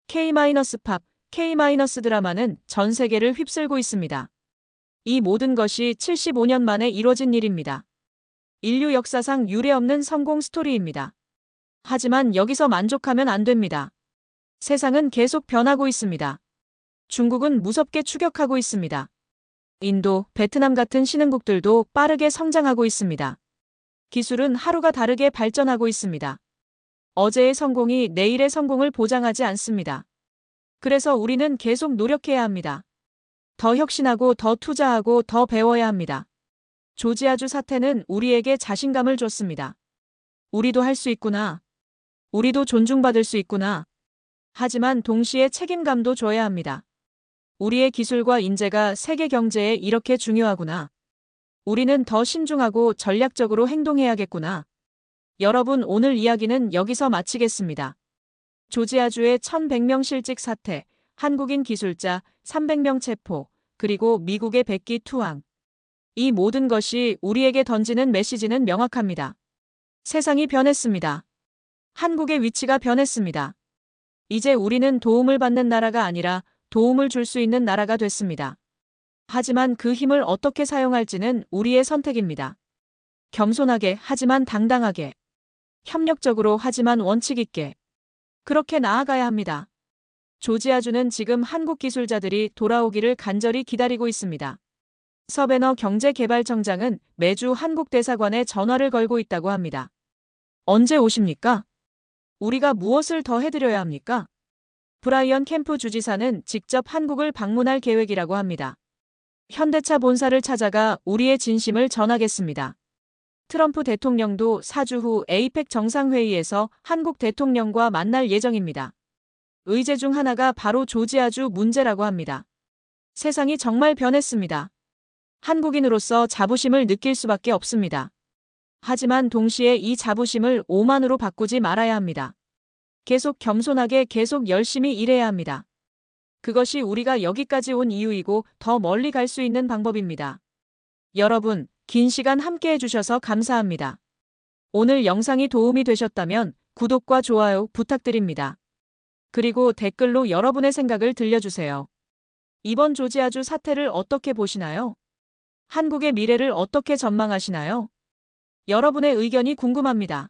K-팝, K-드라마는 전 세계를 휩쓸고 있습니다. 이 모든 것이 75년 만에 이뤄진 일입니다. 인류 역사상 유례없는 성공 스토리입니다. 하지만 여기서 만족하면 안 됩니다. 세상은 계속 변하고 있습니다. 중국은 무섭게 추격하고 있습니다. 인도, 베트남 같은 신흥국들도 빠르게 성장하고 있습니다. 기술은 하루가 다르게 발전하고 있습니다. 어제의 성공이 내일의 성공을 보장하지 않습니다. 그래서 우리는 계속 노력해야 합니다. 더 혁신하고 더 투자하고 더 배워야 합니다. 조지아주 사태는 우리에게 자신감을 줬습니다. 우리도 할 수 있구나. 우리도 존중받을 수 있구나. 하지만 동시에 책임감도 줘야 합니다. 우리의 기술과 인재가 세계 경제에 이렇게 중요하구나. 우리는 더 신중하고 전략적으로 행동해야겠구나. 여러분, 오늘 이야기는 여기서 마치겠습니다. 조지아주의 1100명 실직 사태, 한국인 기술자 300명 체포, 그리고 미국의 백기 투항. 이 모든 것이 우리에게 던지는 메시지는 명확합니다. 세상이 변했습니다. 한국의 위치가 변했습니다. 이제 우리는 도움을 받는 나라가 아니라 도움을 줄 수 있는 나라가 됐습니다. 하지만 그 힘을 어떻게 사용할지는 우리의 선택입니다. 겸손하게 하지만 당당하게. 협력적으로 하지만 원칙 있게. 그렇게 나아가야 합니다. 조지아주는 지금 한국 기술자들이 돌아오기를 간절히 기다리고 있습니다. 서베너 경제개발청장은 매주 한국 대사관에 전화를 걸고 있다고 합니다. 언제 오십니까? 우리가 무엇을 더 해드려야 합니까? 브라이언 캠프 주지사는 직접 한국을 방문할 계획이라고 합니다. 현대차 본사를 찾아가 우리의 진심을 전하겠습니다. 트럼프 대통령도 4주 후 에이펙 정상회의에서 한국 대통령과 만날 예정입니다. 의제 중 하나가 바로 조지아주 문제라고 합니다. 세상이 정말 변했습니다. 한국인으로서 자부심을 느낄 수밖에 없습니다. 하지만 동시에 이 자부심을 오만으로 바꾸지 말아야 합니다. 계속 겸손하게 계속 열심히 일해야 합니다. 그것이 우리가 여기까지 온 이유이고 더 멀리 갈 수 있는 방법입니다. 여러분, 긴 시간 함께 해주셔서 감사합니다. 오늘 영상이 도움이 되셨다면 구독과 좋아요 부탁드립니다. 그리고 댓글로 여러분의 생각을 들려주세요. 이번 조지아주 사태를 어떻게 보시나요? 한국의 미래를 어떻게 전망하시나요? 여러분의 의견이 궁금합니다.